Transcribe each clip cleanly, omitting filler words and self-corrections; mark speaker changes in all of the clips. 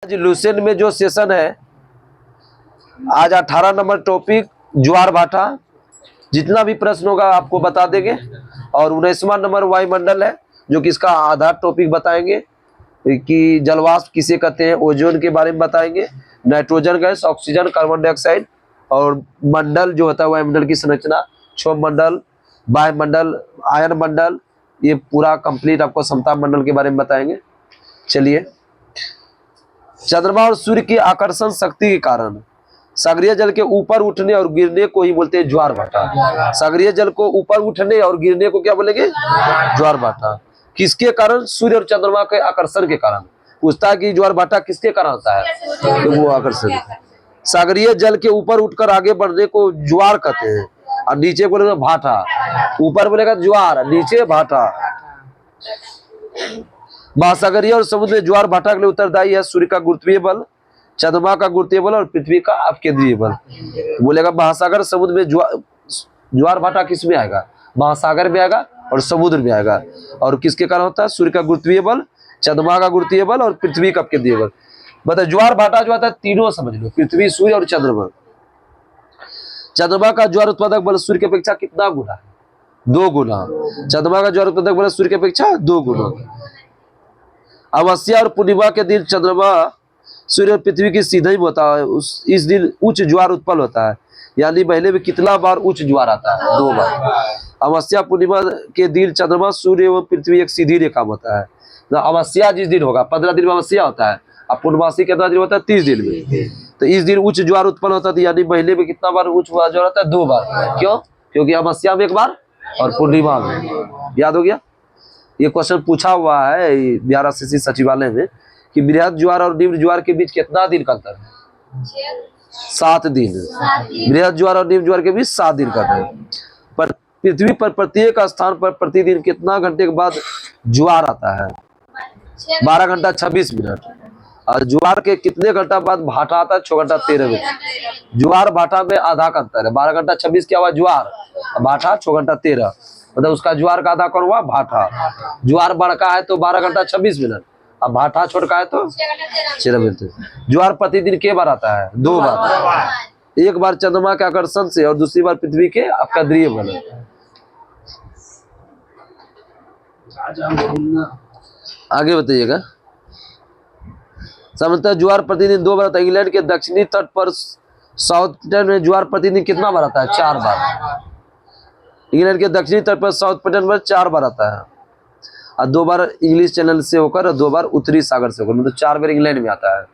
Speaker 1: आज लुसेंट में जो सेशन है, आज 18 नंबर टॉपिक ज्वार भाटा, जितना भी प्रश्न होगा आपको बता देंगे। और 19वां नंबर वायुमंडल है, जो कि इसका आधार टॉपिक बताएंगे कि जलवाष्प किसे कहते हैं, ओजोन के बारे में बताएंगे, nitrogen gas, oxygen, carbon dioxide, और मंडल जो होता है वायुमंडल की संरचना, क्षोभ मंडल, वायुमंडल, आयन मंडल, ये पूरा कंप्लीट आपको समता मंडल के बारे में बताएंगे। चलिए, चंद्रमा और सूर्य की आकर्षण शक्ति के कारण सागरीय जल के ऊपर उठने और गिरने को ही बोलते हैं ज्वार भाटा। सागरीय जल को ऊपर उठने और गिरने को क्या बोलेंगे? ज्वार भाटा। किसके कारण? सूर्य और चंद्रमा के आकर्षण के कारण। पूछता है कि ज्वार भाटा किसके कारण होता है, तो वो आकर्षण। सागरीय जल के ऊपर उठकर आगे बढ़ने को ज्वार कहते हैं, और नीचे बोलेगा भाटा। ऊपर बोलेगा ज्वार, नीचे भाटा। महासागरीय और समुद्र ज्वार भाटा के लिए उत्तरदायी है सूर्य का गुरुत्वीय बल, चंद्रमा का गुरुत्वीय बल और पृथ्वी का अपकेंद्रीय बल। बोलेगा महासागर समुद्र में ज्वार भाटा किस में आएगा? महासागर में आएगा और समुद्र में आएगा। और किसके कारण होता है? सूर्य का गुरुत्वीय बल, चंद्रमा का गुरुत्वीय बल और पृथ्वी का अपकेंद्रीय बल। बताए ज्वार भाटा जो आता है तीनों समझ लो, पृथ्वी, सूर्य और चंद्रमा। चंद्रमा का ज्वार उत्पादक बल सूर्य की अपेक्षा कितना गुना है? 2 गुना। चंद्रमा का ज्वार उत्पादक बल सूर्य की अपेक्षा 2 गुना। अमावस्या और पूर्णिमा के दिन चंद्रमा सूर्य और पृथ्वी की सीधा ही होता है, इस दिन उच्च ज्वार उत्पन्न होता है। यानी महीने में कितना बार उच्च ज्वार आता है? 2 बार। अमावस्या पूर्णिमा के दिन चंद्रमा सूर्य एवं पृथ्वी एक सीधी रेखा में होता है। अमावस्या जिस दिन होगा 15 दिन में अमावस्या होता है, और पूर्णमासी कितना दिन होता है? 30 दिन में। तो इस दिन उच्च ज्वार उत्पन्न होता है, यानी महीने में कितना बार उच्च ज्वार होता है? 2 बार। क्यों? क्योंकि अमावस्या में 1 बार और पूर्णिमा में। याद हो गया? ये क्वेश्चन पूछा हुआ है बिहार SSC सचिवालय में कि बृहद ज्वार और निम्न ज्वार के बीच कितना दिन का अंतर है? 7 दिन। बृहद ज्वार और निम्न ज्वार के बीच 7 दिन का अंतर है। पर पृथ्वी पर प्रत्येक स्थान पर प्रतिदिन कितना घंटे के बाद ज्वार आता है? 12 घंटा 26 मिनट। और ज्वार के कितने घंटा बाद भाटा आता है? 6 घंटा 13 मिनट। ज्वार भाटा में आधा का अंतर है। 12 घंटा 26 क्या हुआ? ज्वार। भाटा 6 घंटा 13, मतलब उसका ज्वार का आधा कौन हुआ? भाटा। ज्वार बड़का है तो 12 घंटा 26 मिनट, अब भाटा छोटका है तो 13 मिनट। ज्वार प्रतिदिन के बार आता है? 2 बार। एक बार चंद्रमा के आकर्षण से और दूसरी बार पृथ्वी के अपकेंद्रीय बल। आगे बताइएगा। सामान्यतः ज्वार प्रतिदिन 2 बार आता है। इंग्लैंड के दक्षिणी तट पर साउथम्पटन में ज्वार प्रतिदिन कितना बार आता है? 4 बार। इंग्लैंड के दक्षिणी तट पर साउथम्पटन में 4 बार आता है, और 2 बार इंग्लिश चैनल से होकर और 2 बार उत्तरी सागर से होकर, मतलब 4 बार इंग्लैंड में आता है।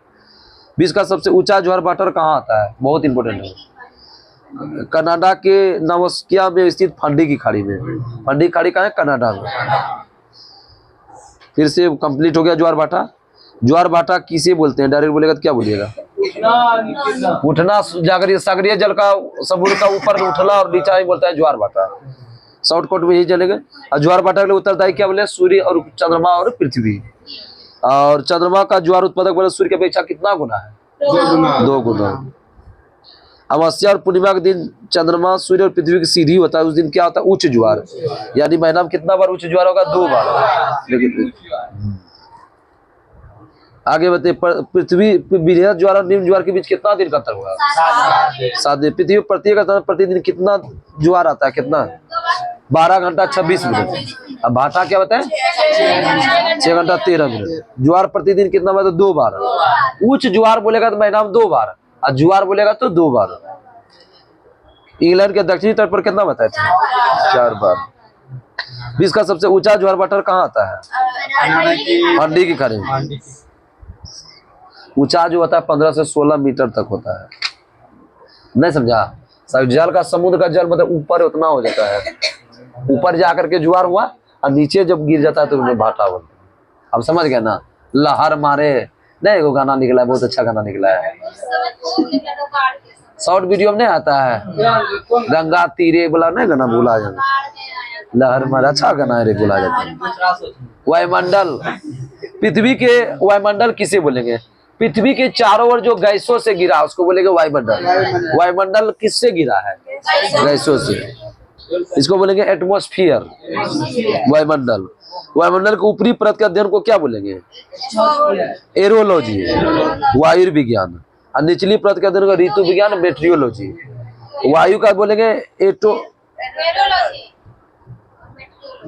Speaker 1: विश्व का सबसे ऊंचा ज्वार भाटा कहाँ आता है? बहुत इंपॉर्टेंट है। कनाडा के नवस्किया में स्थित फंडी की खाड़ी में। फंडी खाड़ी कहाँ है? कनाडा में। फिर से कंप्लीट हो गया ज्वार भाटा। ज्वार भाटा किसे बोलते हैं? डायरेक्ट बोलेगा तो क्या बोलिएगा? उठना। सागरीय जल का समुद्र का ऊपर उठना और नीचा ही बोलता है ज्वार भाटा। शॉर्टकट में यही चलेगा। और ज्वार भाटा के लिए उत्तरदायी क्या बोले? सूर्य और चंद्रमा और पृथ्वी। और चंद्रमा का ज्वार उत्पादक बल सूर्य की अपेक्षा कितना गुना है? 2 गुना। अमावस्या और पूर्णिमा के दिन चंद्रमा सूर्य और पृथ्वी की सीधी होता है, उस दिन क्या होता है? उच्च ज्वार। यानी महीना में कितना बार उच्च ज्वार होगा? 2 बार। आगे बताइए, पृथ्वी बृहद ज्वार और निम्न ज्वार के बीच कितना दिन का अंतर होगा? 7 दिन। पृथ्वी प्रत्येक प्रतिदिन कितना ज्वार आता है? कितना? 12 घंटा 26 मिनट। अब भाटा क्या बताए? 6 घंटा 13 मिनट। ज्वार प्रतिदिन कितना बार? 2 बार। उच्च ज्वार बोलेगा तो महीना में 2 बार, और ज्वार बोलेगा तो 2 बार। इंग्लैंड के दक्षिणी तट पर कितना बताए थे? 4 बार। विश्व का सबसे ऊंचा ज्वार भाटा कहाँ आता है? फंडी की खाड़ी में। ऊंचा जो होता है 15 से 16 मीटर तक होता है। नहीं समझा? जल का, समुद्र का जल मतलब ऊपर उतना हो जाता है, ऊपर जाकर के ज्वार हुआ, और नीचे जब गिर जाता है तो उन्हें भाटा बोलते हैं। अब समझ गए ना? लहर मारे नहीं, वो गाना निकला है, बहुत अच्छा गाना निकला है, शॉर्ट वीडियो में नहीं आता है? गंगा तीरे बोला नहीं गाना, भूला जाना। लहर मारे अच्छा गाना है रे, भूला जाता है। वायुमंडल, पृथ्वी के वायुमंडल किसे बोलेंगे? पृथ्वी के चारों ओर जो गैसों से गिरा उसको बोलेंगे वायुमंडल। वायुमंडल किससे गिरा है? गैसों से। इसको बोलेंगे एटमॉस्फियर, वायुमंडल। वायुमंडल के ऊपरी परत के अध्ययन को क्या बोलेंगे? एरोलॉजी, वायु विज्ञान। और निचली परत के अध्ययन को ऋतु विज्ञान, मेट्रियोलॉजी। वायु का बोलेंगे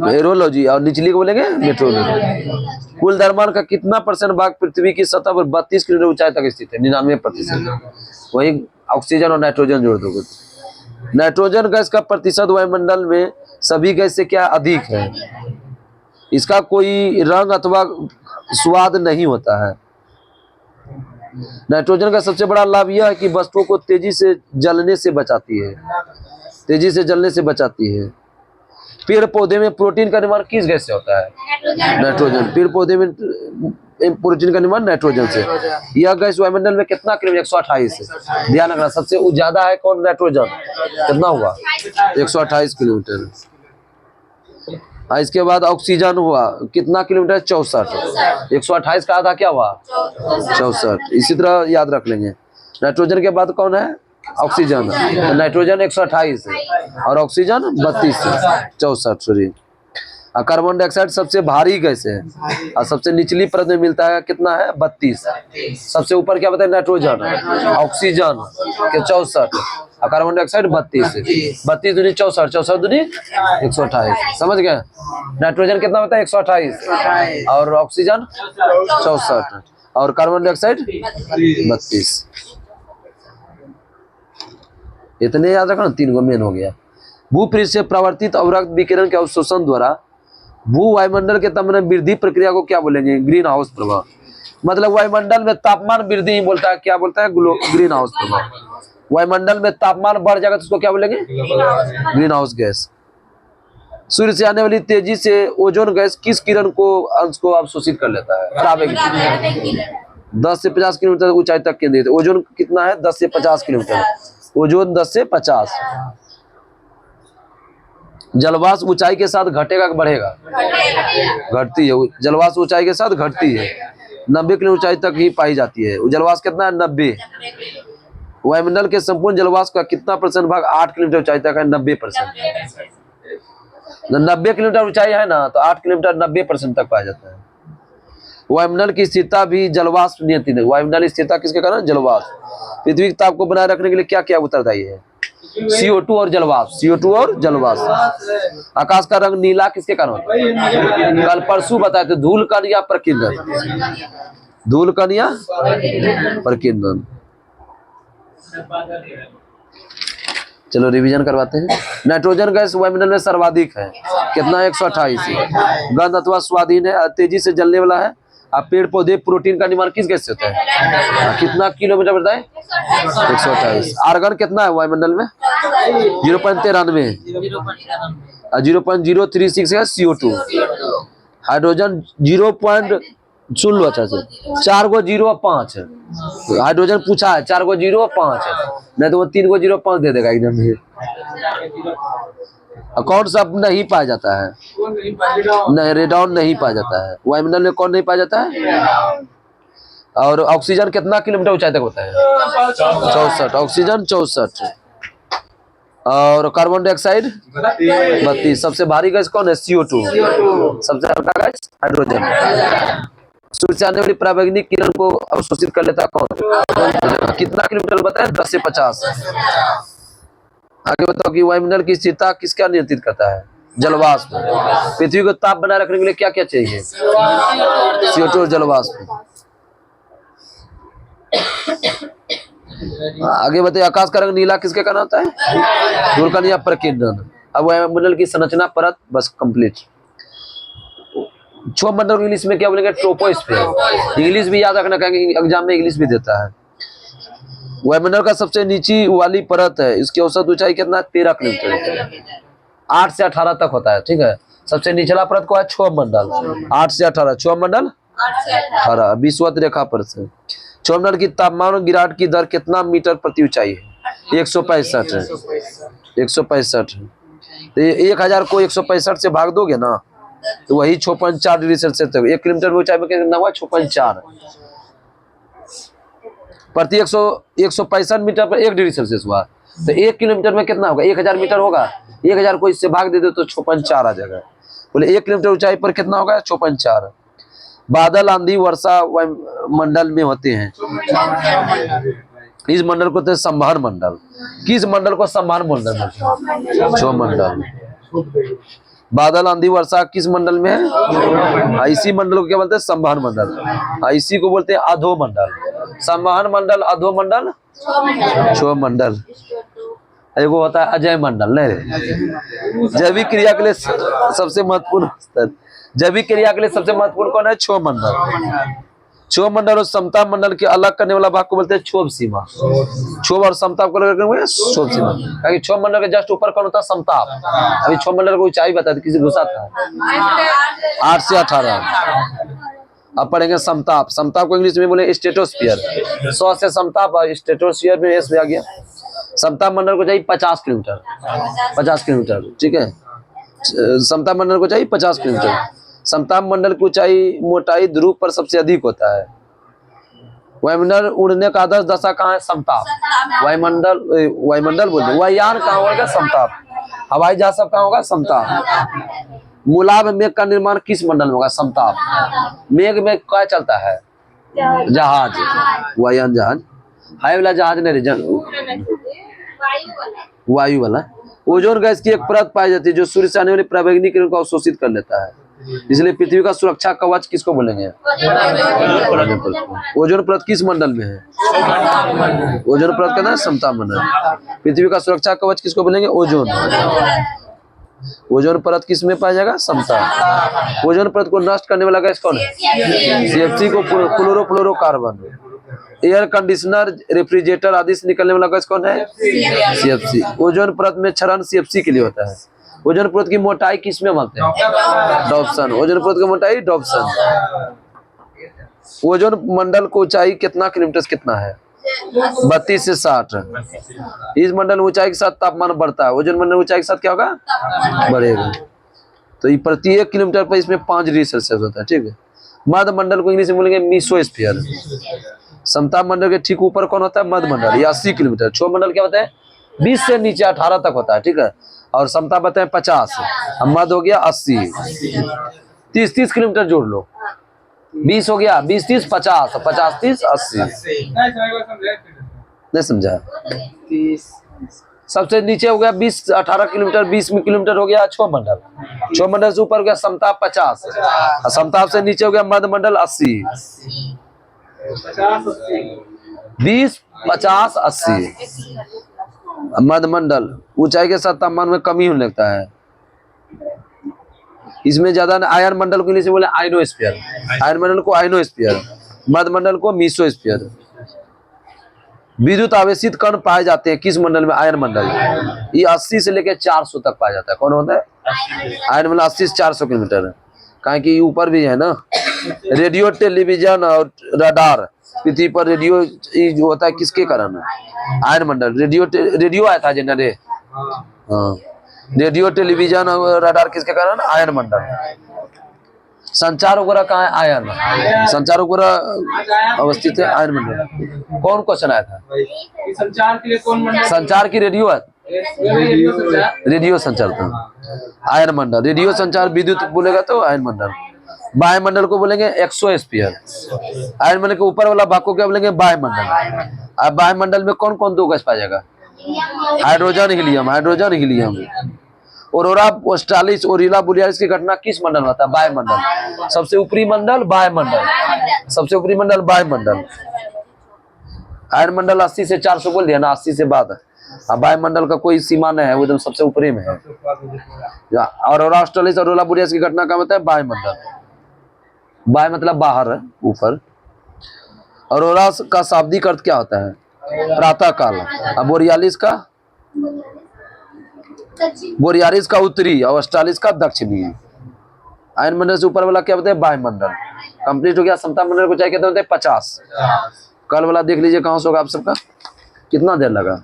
Speaker 1: एरोलॉजी और निचली को बोलेंगे मेट्रोलॉजी। कुल द्रव्यमान का कितना % भाग पृथ्वी की सतह पर 32 किलोमीटर ऊंचाई तक स्थित है? 99%। वही ऑक्सीजन और नाइट्रोजन जोड़ दोगे। नाइट्रोजन गैस का प्रतिशत वायुमंडल में सभी गैस से क्या अधिक है? इसका कोई रंग अथवा स्वाद नहीं होता है। नाइट्रोजन का सबसे बड़ा लाभ यह है कि वस्तुओं को तेजी से जलने से बचाती है, तेजी से जलने से बचाती है। पेड़ पौधे में प्रोटीन का निर्माण किस गैस से होता है? नाइट्रोजन। पेड़ पौधे में प्रोटीन का निर्माण नाइट्रोजन से। यह गैस वायुमंडल में कितना किलोमीटर? 128 है। ध्यान रखना, सबसे ज्यादा है कौन? नाइट्रोजन। कितना हुआ? 128 किलोमीटर। इसके बाद ऑक्सीजन हुआ कितना किलोमीटर? 64। 128 का आधा क्या हुआ? 64। इसी तरह याद रख लेंगे। नाइट्रोजन के बाद कौन है? ऑक्सीजन। तो नाइट्रोजन 128 है और ऑक्सीजन 32 है, 64 सॉरी। कार्बन डाइऑक्साइड सबसे भारी गैस है और सबसे निचली परत में मिलता है कितना है? 32। सबसे ऊपर क्या बताए? नाइट्रोजन, ऑक्सीजन के 64 और कार्बन डाइऑक्साइड 32। 32 दूनी 64, 64 दूनी 128। समझ गए? नाइट्रोजन कितना बताया? 128 और ऑक्सीजन 64 और कार्बन डाइऑक्साइड 32। इतने याद रखना, 3 गो मेन हो गया। भूपृष्ठ से प्रवर्तित अवरक्त विकिरण के अवशोषण द्वारा भू वायुमंडल के तापमान वृद्धि प्रक्रिया को क्या बोलेंगे? ग्रीन हाउस प्रभाव। मतलब वायुमंडल में तापमान वृद्धि ही बोलता है, क्या बोलता है? ग्रीन हाउस प्रभाव। वायुमंडल में तापमान बढ़ जाएगा तो उसको क्या बोलेंगे? Green house gas. सूर्य से आने वाली तेजी से ओजोन गैस किस किरण को अंश को अवशोषित कर लेता है? पराबैंगनी किरण। 10 से 50 किलोमीटर ऊंचाई तक केंद्रित। ओजोन कितना है? 10 से 50 किलोमीटर। ओजोन 10 से 50। जलवाष्प ऊंचाई के साथ घटेगा कि बढ़ेगा? घटती है। जलवाष्प ऊंचाई के साथ घटती है। 90 किलोमीटर ऊंचाई तक ही पाई जाती है। जलवाष्प कितना है? 90। वायुमंडल के संपूर्ण जलवाष्प का कितना % भाग 8 किलोमीटर ऊंचाई तक है? 90%। 90 किलोमीटर ऊंचाई है ना, तो 8 किलोमीटर 90% तक पाया जाता है। वायुमंडल की स्थिरता भी जलवाष्प नियंत्रित है। वायुमंडल स्थिरता किसके कारण? जलवाष्प। पृथ्वी के ताप को बनाए रखने के लिए क्या क्या उत्तरदायी है? CO2 और जलवाष्प। CO2 और जलवाष्प। आकाश का रंग नीला किसके कारण? कल परसों बताए थे, धूल कण या प्रकीर्णन। धूल कण या प्रकीर्णन। चलो रिवीजन करवाते हैं। नाइट्रोजन गैस वायुमंडल में सर्वाधिक है, कितना? 128। गंध अथवा स्वादहीन है, तेजी से जलने वाला है। अब पेड़ पौधे प्रोटीन का निर्माण किस गैस से होता है? कितना किलोमीटर बताए? 128। आर्गन कितना है वायुमंडल में? 0.93। 0.036 है CO2। हाइड्रोजन 4 गो 0.5 है। हाइड्रोजन पूछा है, 4 गो 0.5 है, नहीं तो वो 3 गो 0.5 दे देगा एकदम ही। कौन सा नहीं पाया जाता है? नहीं, रेडॉन नहीं पाया जाता है। वायुमंडल में कौन नहीं पाया जाता है? और ऑक्सीजन कितना किलोमीटर ऊंचाई तक होता है? 64। ऑक्सीजन 64 और कार्बन डाइऑक्साइड 32। सबसे भारी गैस कौन है? CO2। सबसे हल्का गैस हाइड्रोजन। सूर्य से आने वाली पराबैंगनी किरण को अवशोषित कर लेता कौन? कितना किलोमीटर बताया? 10 से 50। आगे बताओ कि वायुमंडल की स्थिरता किसका नियंत्रित करता है? जलवाष्प। पृथ्वी को ताप बनाए रखने के लिए क्या क्या चाहिए? CO2 और जलवाष्प। आगे बताइए, आकाश का रंग नीला किसके कारण होता है? धूल कण या प्रकीर्णन। अब वायुमंडल की संरचना परत बस कंप्लीट। क्षोभमंडल इंग्लिश में क्या बोलेंगे? ट्रोपोस्फीयर। इंग्लिश भी याद रखना, कहेंगे एग्जाम में इंग्लिश भी देता है। वायुमंडल का सबसे नीची वाली परत है, इसकी औसत ऊंचाई कितना? 13 किलोमीटर। 8 से 18 तक होता है, ठीक है। सबसे निचला परत को है क्षोभमंडल। 8 से 18। क्षोभमंडल 18 विषुवत रेखा पर से। क्षोभमंडल की तापमान गिरावट की दर कितना मीटर प्रति ऊंचाई है? 165 है। 165 है। तो 1000 को 165 से भाग दोगे ना, तो वही 6.4 डिग्री सेल्सियस तक। 1 किलोमीटर ऊंचाई में कितना हुआ? 6.4 प्रति 165 मीटर पर 1 डिग्री सेल्सियस हुआ। तो 1 किलोमीटर में कितना होगा? 1000 मीटर होगा। 1000 को इससे भाग दे दो तो 54 आ जाएगा। बोले 1 किलोमीटर ऊंचाई पर कितना होगा? 54। बादल, आंधी, वर्षा वायुमंडल में होते हैं। इस मंडल को तो संवहन मंडल। किस मंडल को संवहन मंडल बोलते हैं? क्षोमंडल। बादल, आंधी, वर्षा किस मंडल में है? इसी मंडल को क्या बोलते हैं? संवहन मंडल। इसी को बोलते हैं अधोमंडल। संवहन मंडल, अधोमंडल, क्षोमंडल। एगो होता है अजय मंडल। नहीं, जैविक क्रिया के लिए सबसे महत्वपूर्ण स्तर, जैविक क्रिया के लिए सबसे महत्वपूर्ण कौन है? क्षोभमंडल। क्षोभमंडल और समता मंडल के अलग करने वाला भाग को बोलते हैं क्षोभ सीमा। क्षोभ और समताप को अलग करके क्षोभ सीमा। क्योंकि क्षोभ मंडल के जस्ट ऊपर कौन होता है? समताप। अभी क्षोभ मंडल को ऊंचाई बता दी, किसी घुसा था 8 से 18। अब पढ़ेंगे समताप। समताप को इंग्लिश में बोले स्ट्रेटोस्फीयर। 100 से समताप, स्ट्रेटोस्फीयर में एस में आ गया। समताप मंडल को चाहिए 50 किलोमीटर। 50 किलोमीटर, ठीक है। समताप मंडल को चाहिए 50 किलोमीटर। समताप मंडल की ऊंचाई, मोटाई ध्रुव पर सबसे अधिक होता है। वायुमंडल उड़ने का आदर्श दशा कहाँ है? समताप। वायुमंडल बोलते, वायुयान कहाँ होगा? समताप। हवाई जहाज सब कहाँ होगा? समताप। मूलाभ मेघ का निर्माण किस मंडल में होगा? समताप। मेघ में क्या चलता है? जहाज, वायुयान जहाज। हाई वाला जहाज नहीं, वायु वाला। ओजोन गैस की एक परत पाई जाती है जो सूर्य से आने वाली पराबैंगनी किरणों को अवशोषित कर लेता है। इसलिए पृथ्वी का सुरक्षा कवच किसको बोलेंगे? ओजोन परत किस मंडल में है? ओजोन परत का नाम समताप मंडल। पृथ्वी का सुरक्षा कवच किसको बोलेंगे? ओजोन। ओजोन परत किस में पाया जाएगा? समताप। ओजोन परत को नष्ट करने वाला गैस कौन है? CFC को क्लोरोफ्लोरोकार्बन। एयर कंडीशनर, रेफ्रिजरेटर आदि से निकलने वाला गैस कौन है? CFC। ओजोन परत में क्षरण CFC के लिए होता है। ओजोन परत की मोटाई किस में मानते हैं? डॉप्सन। ओजोन परत की मोटाई डॉप्सन। ओजोन मंडल को ऊंचाई कितना किलोमीटर से कितना है? 32 से 60। इस मंडल ऊंचाई के साथ तापमान बढ़ता है। ओजोन मंडल ऊंचाई के साथ क्या होगा? बढ़ेगा। तो ये प्रति 1 किलोमीटर पर इसमें 5 डिग्री सेल्सियस होता है, ठीक है। मध्य मंडल को इंग्लिश में बोलेंगे मीसोस्फीयर। समताप मंडल के ठीक ऊपर कौन होता है? मध्य मंडल, ये 80 किलोमीटर। क्षोभ मंडल क्या होता है? 20 से नीचे 18 तक होता है, ठीक है। और समताप बताए 50। मध्य हो गया 80। 30 किलोमीटर जोड़ लो। 20 हो गया, 20 30 50, 50 30 80। नहीं समझा? सबसे नीचे हो गया 20 18 किलोमीटर, 20 किलोमीटर हो गया क्षोभ मंडल। क्षोभ मंडल से ऊपर हो गया समताप 50। समताप से नीचे हो गया मध्य मंडल 80। 20 50 80। मध्य मंडल ऊंचाई के साथ तापमान में कमी होने लगता है। इसमें ज्यादा आयन मंडल को इंग्लिश में बोले आयनोस्फीयर। आयन मंडल को आयनोस्फीयर, मध्य मंडल को मीसोस्फीयर। विद्युत आवेशित कण पाए जाते हैं किस मंडल में? आयन मंडल। ये 80 से लेकर 400 तक पाया जाता है। कौन होता है? आयन मंडल 80 से 400 किलोमीटर है। कहा कि ऊपर भी है ना, रेडियो, टेलीविजन और रडार। पृथ्वी पर रेडियो जो होता है किसके कारण? आयन मंडल। रेडियो आया था जनरे। हाँ, रेडियो, टेलीविजन और रडार किसके कारण? आयन मंडल। संचार वगैरह कहाँ है? आयन। संचार वगैरह अवस्थित है आयन मंडल। कौन क्वेश्चन आया था?
Speaker 2: संचार के लिए कौन मंडल?
Speaker 1: संचार की रेडियो है, रेडियो संचार था आयन मंडल। रेडियो संचार विद्युत बोलेगा तो आयन मंडल। वायुमंडल को बोलेंगे एक्सोस्फीयर। आयन मंडल के ऊपर वाला भाग को क्या बोलेंगे? वायुमंडल। अब वायुमंडल में कौन कौन 2 गैस पाया जाएगा? Hydrogen, helium. Hydrogen, helium. Aurora australis, aurora borealis की घटना किस मंडल में होता है? वायुमंडल। सबसे ऊपरी मंडल वायुमंडल। सबसे ऊपरी मंडल वायुमंडल। आयन मंडल 80 से 400 बोल दिया ना, 80 से बाद। अब वायुमंडल का कोई सीमा नहीं है, वो एकदम सबसे ऊपरी में है। ऑरोरा ऑस्ट्रालिस, ओरिला बोरियालिस की घटना का मतलब है वायुमंडल। वायु मतलब बाहर है, ऊपर। ऑरोरा का शाब्दिक अर्थ क्या होता है? प्रातः काल। अब बोरियालिस का उत्तरी और ऑस्ट्रालिस का दक्षिणी। आयन मंडल से ऊपर वाला क्या होता है? वायुमंडल। कंप्लीट हो गया। समताप मंडल को चाहिए कहते होते हैं 50। कल वाला देख लीजिए कहाँ से होगा आप सबका। कितना देर लगा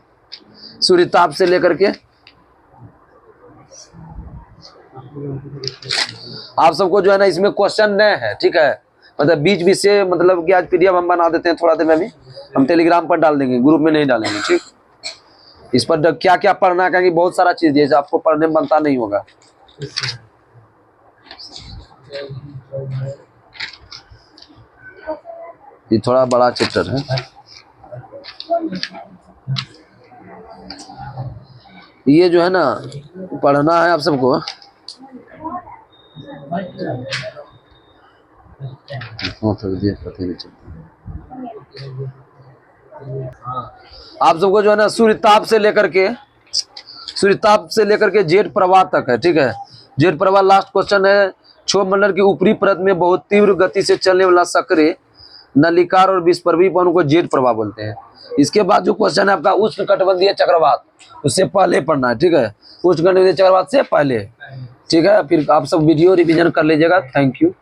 Speaker 1: सूर्य ताप से लेकर के? आप सबको जो है ना इसमें क्वेश्चन नहीं है, ठीक है। मतलब बीच बीच से, मतलब कि आज PDF हम बना देते हैं थोड़ा देर में भी, हम टेलीग्राम पर डाल देंगे, ग्रुप में नहीं डालेंगे, ठीक। इस पर क्या क्या पढ़ना है, क्योंकि बहुत सारा चीज है आपको पढ़ने में बनता नहीं होगा। ये थोड़ा बड़ा चैप्टर है। ये जो है ना पढ़ना है आप सबको। आप सबको जो है ना सूर्यताप से लेकर के जेठ प्रवाह तक है, ठीक है। जेठ प्रवाह लास्ट क्वेश्चन है। क्षोभमंडल की ऊपरी परत में बहुत तीव्र गति से चलने वाला सक्रिय नलिकार और विस्पर्वी पवन को जेठ प्रवाह बोलते हैं। इसके बाद जो क्वेश्चन है आपका उष्णकटिबंधीय चक्रवात, उससे पहले पढ़ना है, ठीक है। उष्णकटिबंधीय चक्रवात से पहले, ठीक है। फिर आप सब वीडियो रिवीजन कर लीजिएगा। Thank you.